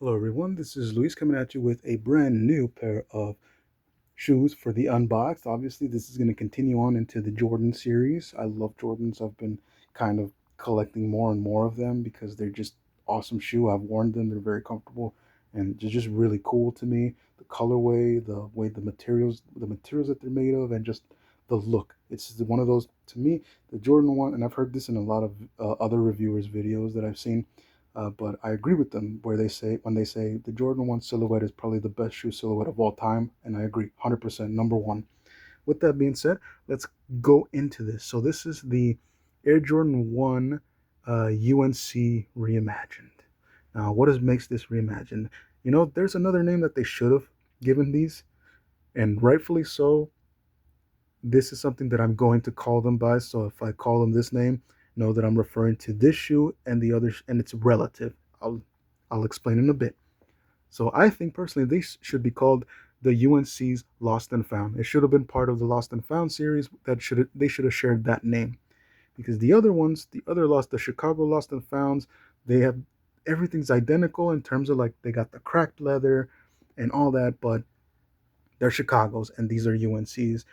Hello everyone, this is Luis coming at you with a brand new pair of shoes for the Unboxed. Obviously, this is going to continue on into the Jordan series. I love Jordans. I've been kind of collecting more and more of them because they're just awesome shoe. I've worn them. They're very comfortable and they're just really cool to me. The colorway, the way the materials that they're made of, and just the look. It's one of those, to me, the Jordan one, and I've heard this in a lot of other reviewers' videos that I've seen. But I agree with them where they say when they say the Jordan 1 silhouette is probably the best shoe silhouette of all time, and I agree 100% number one. With that being said, let's go into this. So this is the Air Jordan 1 UNC reimagined. Now, makes this reimagined? There's another name that they should have given these, and rightfully so. This is something that I'm going to call them by. So if I call them this name, know that I'm referring to this shoe and the other, and it's relative. I'll explain in a bit. So I think personally these should be called the UNC's Lost and Found. It should have been part of the Lost and Found series. They should have shared that name, because the other ones, the Chicago Lost and Founds, they have everything's identical in terms of like they got the cracked leather and all that, but they're Chicago's and these are UNC's.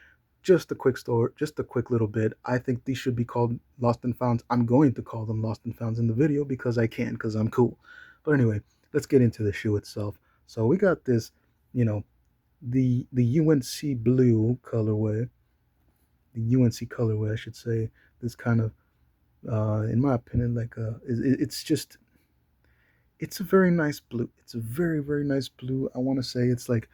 Just a quick little bit. I think these should be called Lost and Founds. I'm going to call them Lost and Founds in the video because I can, because I'm cool. But anyway, let's get into the shoe itself. So we got this, you know, the UNC blue colorway, the UNC colorway, I should say. This kind of, in my opinion, it's just, it's a very nice blue. It's a very nice blue. I want to say it's like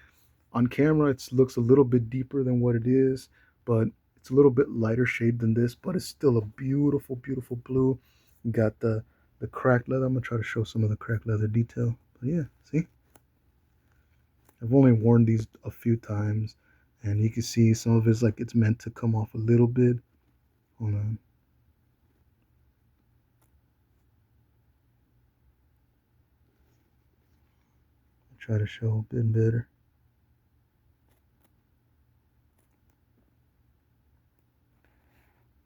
on camera, it looks a little bit deeper than what it is, but it's a little bit lighter shade than this, but it's still a beautiful blue. You got the cracked leather. I'm gonna try to show some of the cracked leather detail. But yeah, see, I've only worn these a few times, and you can see some of it's like it's meant to come off a little bit. Hold on. I'll try to show a bit better.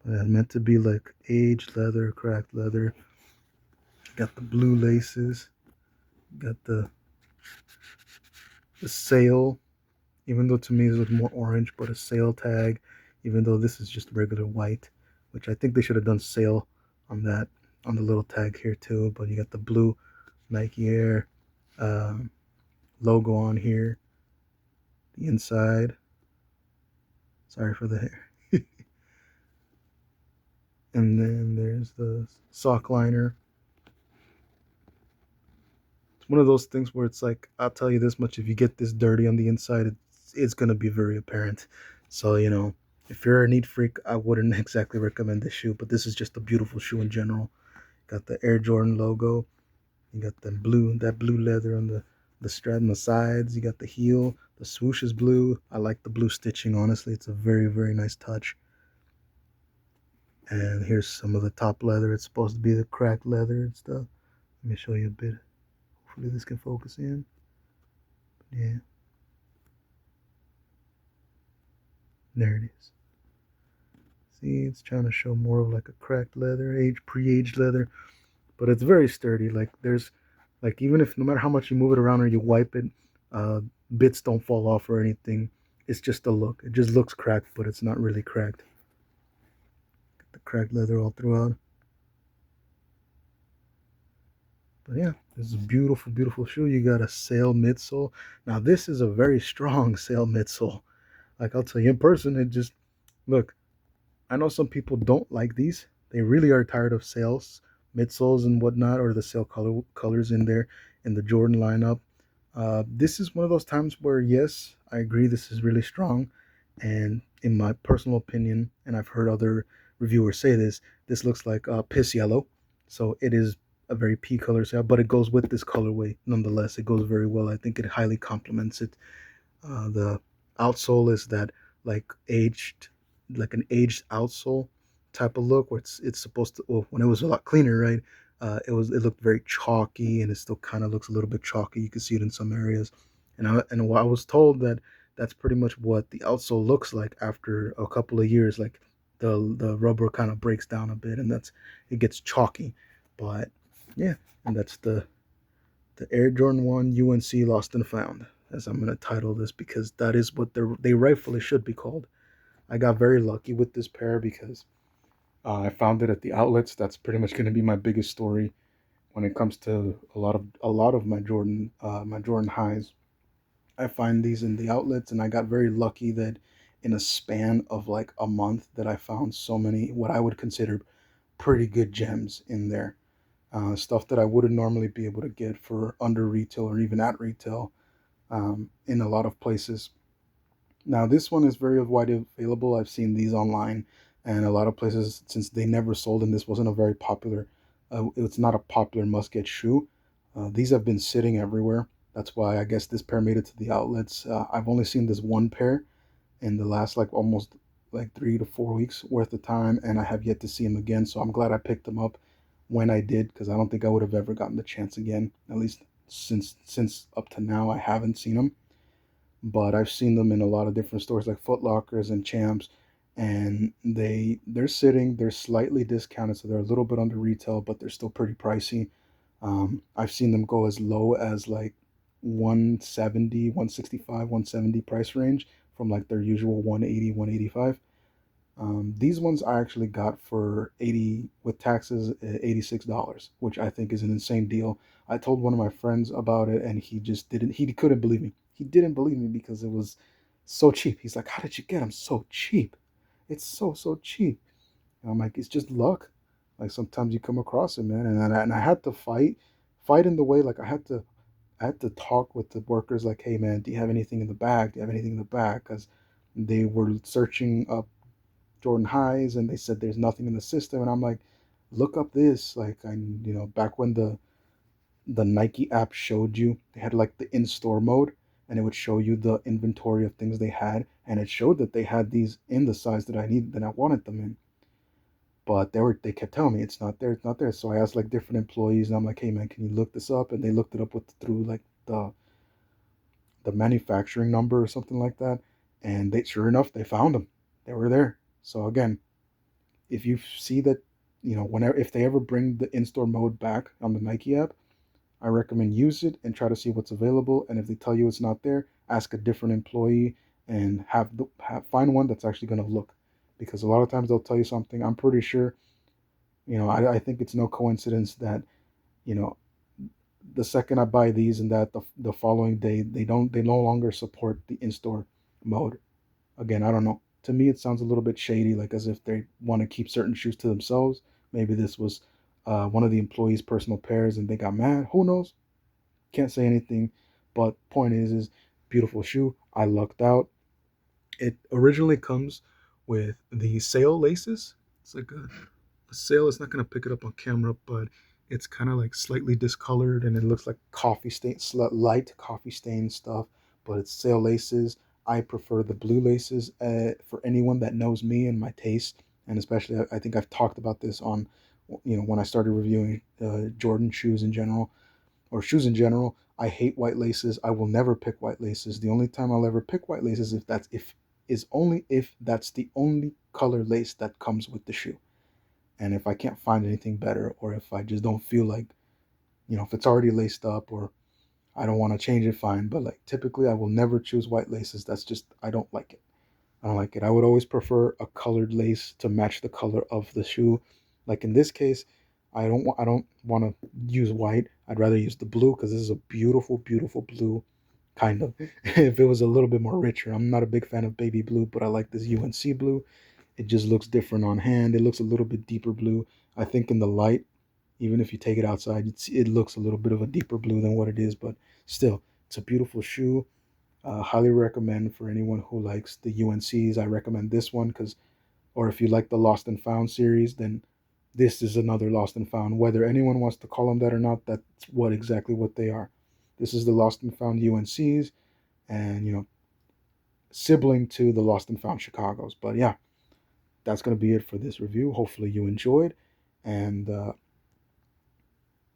But it's meant to be like aged leather, cracked leather. Got the blue laces. Got the sail, even though to me it was more orange, but a sail tag, even though this is just regular white, which I think they should have done sail on that, on the little tag here too. But you got the blue Nike Air um, logo on here, the inside. Sorry for the hair. And then there's the sock liner. It's one of those things where it's like, I'll tell you this much: if you get this dirty on the inside, it's gonna be very apparent. So if you're a neat freak, I wouldn't exactly recommend this shoe. But this is just a beautiful shoe in general. Got the Air Jordan logo. You got that blue leather on the strap and the sides. You got the heel. The swoosh is blue. I like the blue stitching. Honestly, it's a very nice touch. And here's some of the top leather. It's supposed to be the cracked leather and stuff. Let me show you a bit. Hopefully this can focus in. Yeah, there it is. See, it's trying to show more of like a cracked leather, pre-aged leather, but it's very sturdy. Like there's, like even if no matter how much you move it around or you wipe it, uh, bits don't fall off or anything. It's just a look. It just looks cracked, but it's not really cracked. Got the cracked leather all throughout. But yeah, this is a beautiful shoe. You got a sail midsole. Now this is a very strong sail midsole. Like I'll tell you in person, it just look. I know some people don't like these. They really are tired of sales, midsoles and whatnot, or the sale colors in there in the Jordan lineup. This is one of those times where, yes, I agree, this is really strong. And in my personal opinion, and I've heard other reviewers say this looks like piss yellow. So it is a very pea color, but it goes with this colorway nonetheless. It goes very well. I think it highly complements it. The outsole is that like aged, like an aged outsole type of look, where it's supposed to. Well, when it was a lot cleaner, right? It looked very chalky, and it still kind of looks a little bit chalky. You can see it in some areas, and I was told that that's pretty much what the outsole looks like after a couple of years. Like the rubber kind of breaks down a bit, and it gets chalky. But yeah, and that's The Air Jordan 1 UNC Lost and Found, as I'm going to title this because that is what they rightfully should be called. I got very lucky with this pair because I found it at the outlets. That's pretty much going to be my biggest story when it comes to a lot of my Jordan highs. I find these in the outlets, and I got very lucky that in a span of like a month that I found so many what I would consider pretty good gems in there. Stuff that I wouldn't normally be able to get for under retail or even at retail in a lot of places. Now, this one is very widely available. I've seen these online and a lot of places since they never sold and this wasn't a very popular, it's not a popular must get shoe. These have been sitting everywhere. That's why I guess this pair made it to the outlets. I've only seen this one pair in the last like almost like 3 to 4 weeks worth of time, and I have yet to see him again. So I'm glad I picked him up when I did because I don't think I would have ever gotten the chance again. At least since up to now, I haven't seen him, but I've seen them in a lot of different stores like Foot Lockers and Champs, and they're sitting. They're slightly discounted, so they're a little bit under retail, but they're still pretty pricey. I've seen them go as low as like 170, 165, 170 price range from like their usual 180, 185. These ones I actually got for 80 with taxes, $86, which I think is an insane deal. I told one of my friends about it, and he just didn't. He couldn't believe me. He didn't believe me because it was so cheap. He's like, "How did you get them so cheap? It's so cheap." And I'm like, "It's just luck. Like sometimes you come across it, man." And I had to fight in the way. Like I had to talk with the workers. Like, "Hey, man, do you have anything in the bag? Do you have anything in the bag?" Because they were searching up Jordan highs, and they said there's nothing in the system. And I'm like, look up this. Like back when the Nike app showed you, they had like the in-store mode, and it would show you the inventory of things they had, and it showed that they had these in the size that I needed, that I wanted them in. But they kept telling me it's not there, it's not there. So I asked like different employees, and I'm like, hey man, can you look this up? And they looked it up through like the manufacturing number or something like that, and they sure enough they found them. They were there. So again, if you see that, whenever if they ever bring the in-store mode back on the Nike app, I recommend use it and try to see what's available. And if they tell you it's not there, ask a different employee and find one that's actually going to look, because a lot of times they'll tell you something. I'm pretty sure, I think it's no coincidence that you know the second I buy these and that the following day they no longer support the in-store mode. Again, I don't know. To me, it sounds a little bit shady, like as if they want to keep certain shoes to themselves. Maybe this was one of the employees' personal pairs, and they got mad. Who knows? Can't say anything. But point is beautiful shoe. I lucked out. It originally comes with the sail laces. It's like a sail. It's not gonna pick it up on camera, but it's kind of like slightly discolored, and it looks like coffee stain, light coffee stain stuff. But it's sail laces. I prefer the blue laces. For anyone that knows me and my taste, and especially I think I've talked about this on, when I started reviewing Jordan shoes in general or shoes in general. I hate white laces. I will never pick white laces. The only time I'll ever pick white laces if is only if that's the only color lace that comes with the shoe. And if I can't find anything better, or if I just don't feel like, if it's already laced up, or I don't want to change it, fine. But like typically I will never choose white laces. That's just, I don't like it. I don't like it. I would always prefer a colored lace to match the color of the shoe. Like in this case, I don't want to use white. I'd rather use the blue because this is a beautiful, beautiful blue. Kind of. If it was a little bit more richer, I'm not a big fan of baby blue, but I like this UNC blue. It just looks different on hand. It looks a little bit deeper blue. I think in the light, even if you take it outside, it looks a little bit of a deeper blue than what it is. But still, it's a beautiful shoe. Highly recommend for anyone who likes the UNCs. I recommend this one because, or if you like the Lost and Found series, then this is another Lost and Found. Whether anyone wants to call them that or not, that's exactly what they are. This is the Lost and Found UNCs, and sibling to the Lost and Found Chicago's. But yeah, that's gonna be it for this review. Hopefully you enjoyed, and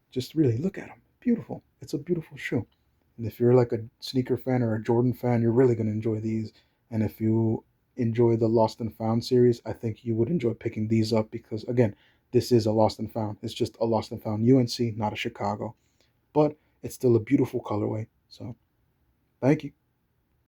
just really look at them. Beautiful. It's a beautiful shoe. And if you're like a sneaker fan or a Jordan fan, you're really gonna enjoy these. And if you enjoy the Lost and Found series, I think you would enjoy picking these up because again, this is a Lost and Found. It's just a Lost and Found UNC, not a Chicago. But it's still a beautiful colorway. So thank you.